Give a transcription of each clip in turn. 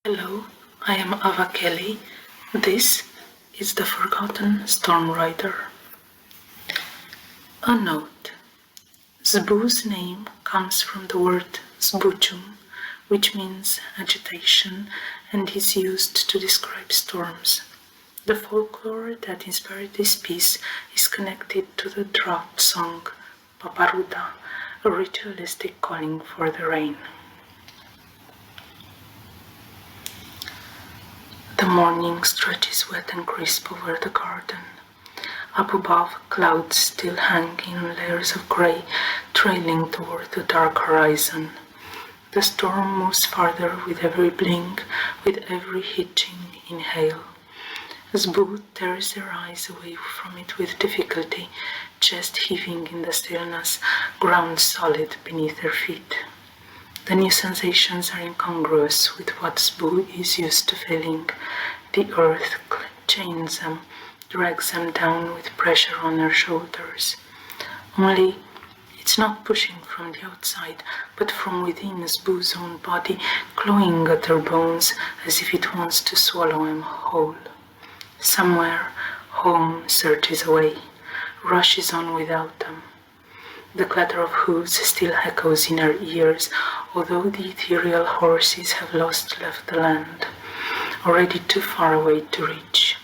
Hello, I am Ava Kelly. This is the Forgotten Stormrider. A note. Zbu's name comes from the word zbuchum, which means agitation and is used to describe storms. The folklore that inspired this piece is connected to the drought song Paparuda, a ritualistic calling for the rain. The morning stretches wet and crisp over the garden. Up above, clouds still hang in layers of grey, trailing toward the dark horizon. The storm moves farther with every blink, with every hitching inhale. Zbu tears her eyes away from it with difficulty, chest heaving in the stillness, ground solid beneath her feet. The new sensations are incongruous with what Zbu is used to feeling. The earth chains them, drags them down with pressure on her shoulders. Only, it's not pushing from the outside, but from within Zbu's own body, clawing at her bones as if it wants to swallow them whole. Somewhere, home surges away, rushes on without them. The clatter of hooves still echoes in her ears, although the ethereal horses have left the land, already too far away to reach.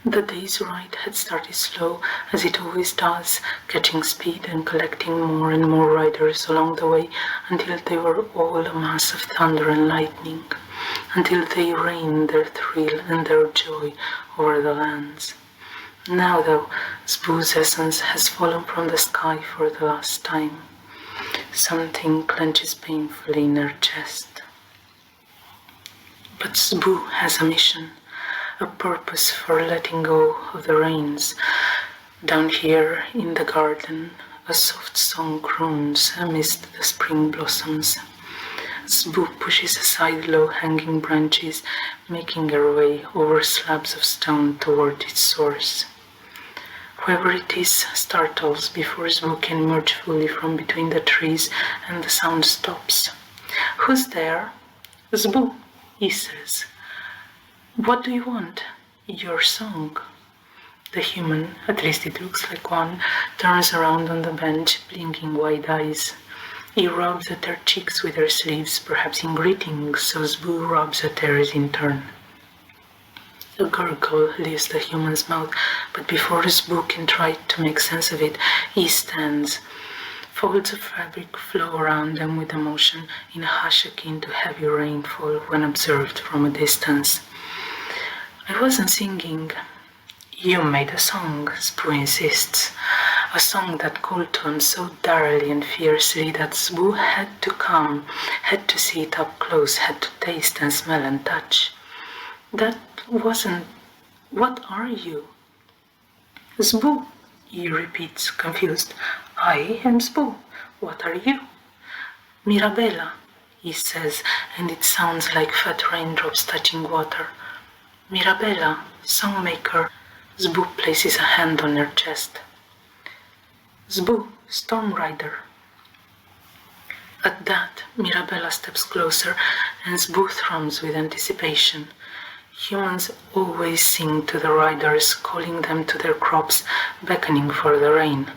The day's ride had started slow, as it always does, catching speed and collecting more and more riders along the way until they were all a mass of thunder and lightning, until they rained their thrill and their joy over the lands. Now, though, Zbu's essence has fallen from the sky for the last time. Something clenches painfully in her chest. But Zbu has a mission, a purpose for letting go of the reins. Down here in the garden, a soft song croons amidst the spring blossoms. Zbu pushes aside low-hanging branches, making her way over slabs of stone toward its source. Whoever it is startles before Zbu can emerge fully from between the trees, and the sound stops. "Who's there?" "Zbu," he says. "What do you want?" "Your song." The human, at least it looks like one, turns around on the bench, blinking wide eyes. He rubs at her cheeks with her sleeves, perhaps in greeting, so Zbu rubs at hers in turn. A gurgle leaves the human's mouth, but before Zbu can try to make sense of it, he stands. Folds of fabric flow around them with emotion, in a hush akin to heavy rainfall when observed from a distance. "I wasn't singing." "You made a song," Zbu insists. A song that called to him so direly and fiercely that Zbu had to come, had to see it up close, had to taste and smell and touch. "That wasn't... What are you?" "Zbu," he repeats, confused. "I am Zbu. What are you?" "Mirabella," he says, and it sounds like fat raindrops touching water. "Mirabella, songmaker." Zbu places a hand on her chest. "Zbu, Stormrider." At that, Mirabella steps closer, and Zbu thrums with anticipation. Humans always sing to the riders, calling them to their crops, beckoning for the rain.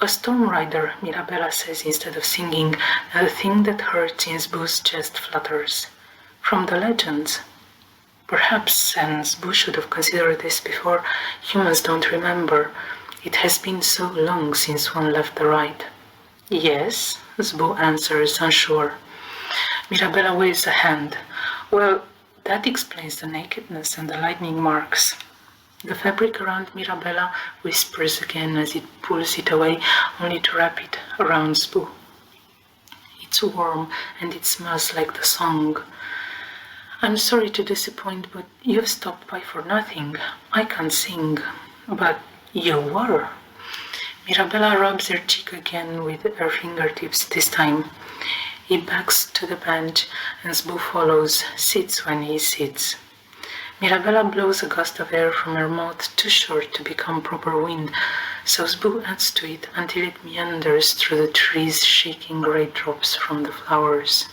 "A storm rider," Mirabella says instead of singing, and the thing that hurts in Zbu's chest flutters. "From the legends." Perhaps, and Zbu should have considered this before, humans don't remember. It has been so long since one left the ride. "Yes," Zbu answers, unsure. Mirabella waves a hand. "Well, that explains the nakedness and the lightning marks." The fabric around Mirabella whispers again as it pulls it away, only to wrap it around Zbu. It's warm and it smells like the song. "I'm sorry to disappoint, but you've stopped by for nothing. I can't sing." "But you were." Mirabella rubs her cheek again with her fingertips this time. He backs to the bench, and Zbu follows, sits when he sits. Mirabella blows a gust of air from her mouth too short to become proper wind, so Zbu adds to it until it meanders through the trees, shaking great drops from the flowers.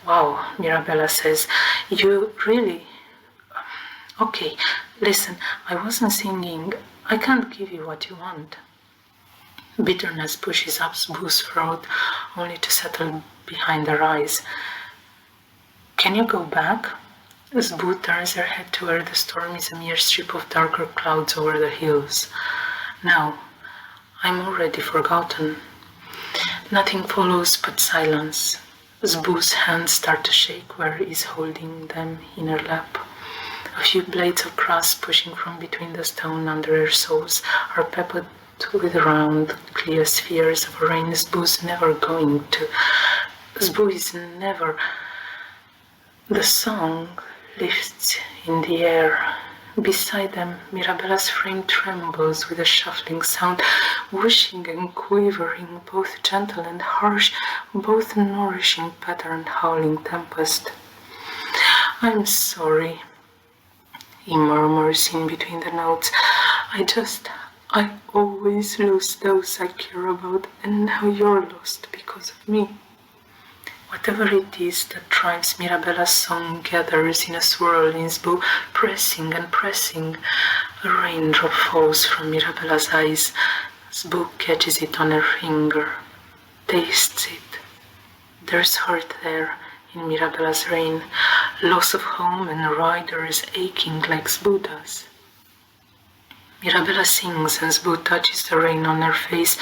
Wow, Mirabella says, you really... Okay, listen, I wasn't singing. I can't give you what you want. Bitterness pushes up Boo's throat, only to settle behind her eyes. Can you go back? As Boo turns her head to where the storm is a mere strip of darker clouds over the hills. Now, I'm already forgotten. Nothing follows but silence, as Boo's hands start to shake where he is holding them in her lap. A few blades of grass pushing from between the stone under her soles are peppered with round, clear spheres of rain as Boo is never going to. As Boo is never. The song lifts in the air. Beside them, Mirabella's frame trembles with a shuffling sound, whooshing and quivering, both gentle and harsh, both nourishing pattern howling tempest. I'm sorry, he murmurs in between the notes. I always lose those I care about, and now you're lost because of me. Whatever it is that drives Mirabella's song gathers in a swirl in Boo, pressing and pressing. A raindrop falls from Mirabella's eyes. Boo catches it on her finger, tastes it. There's hurt there in Mirabella's rain, loss of home and riders aching like Boo does. Mirabella sings and Boo touches the rain on her face,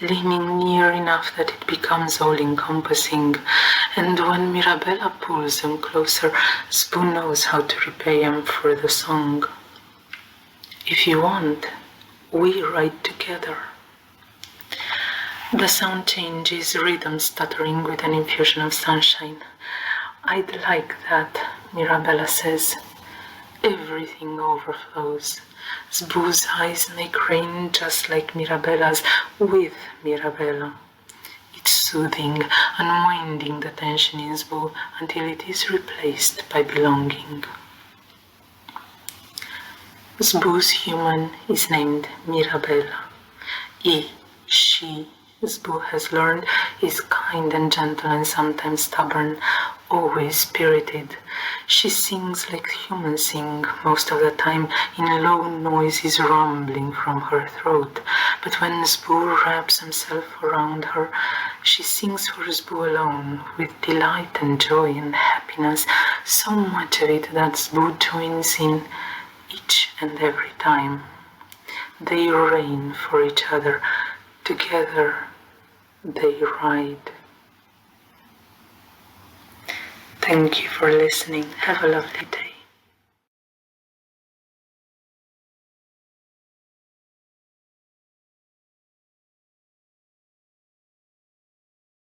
leaning near enough that it becomes all-encompassing. And when Mirabella pulls them closer, Boo knows how to repay him for the song. If you want, we ride together. The sound changes, rhythm stuttering with an infusion of sunshine. I'd like that, Mirabella says. Everything overflows. Boo's eyes make rain just like Mirabella's with Mirabella. It's soothing, unwinding the tension in Boo until it is replaced by belonging. Boo's human is named Mirabella. She, Boo has learned, is kind and gentle and sometimes stubborn, always spirited. She sings like humans sing most of the time, in low noises rumbling from her throat. But when Boo wraps himself around her, she sings for Boo alone, with delight and joy and happiness, so much of it that Boo joins in each and every time. They reign for each other. Together they ride. Thank you for listening. Have a lovely day.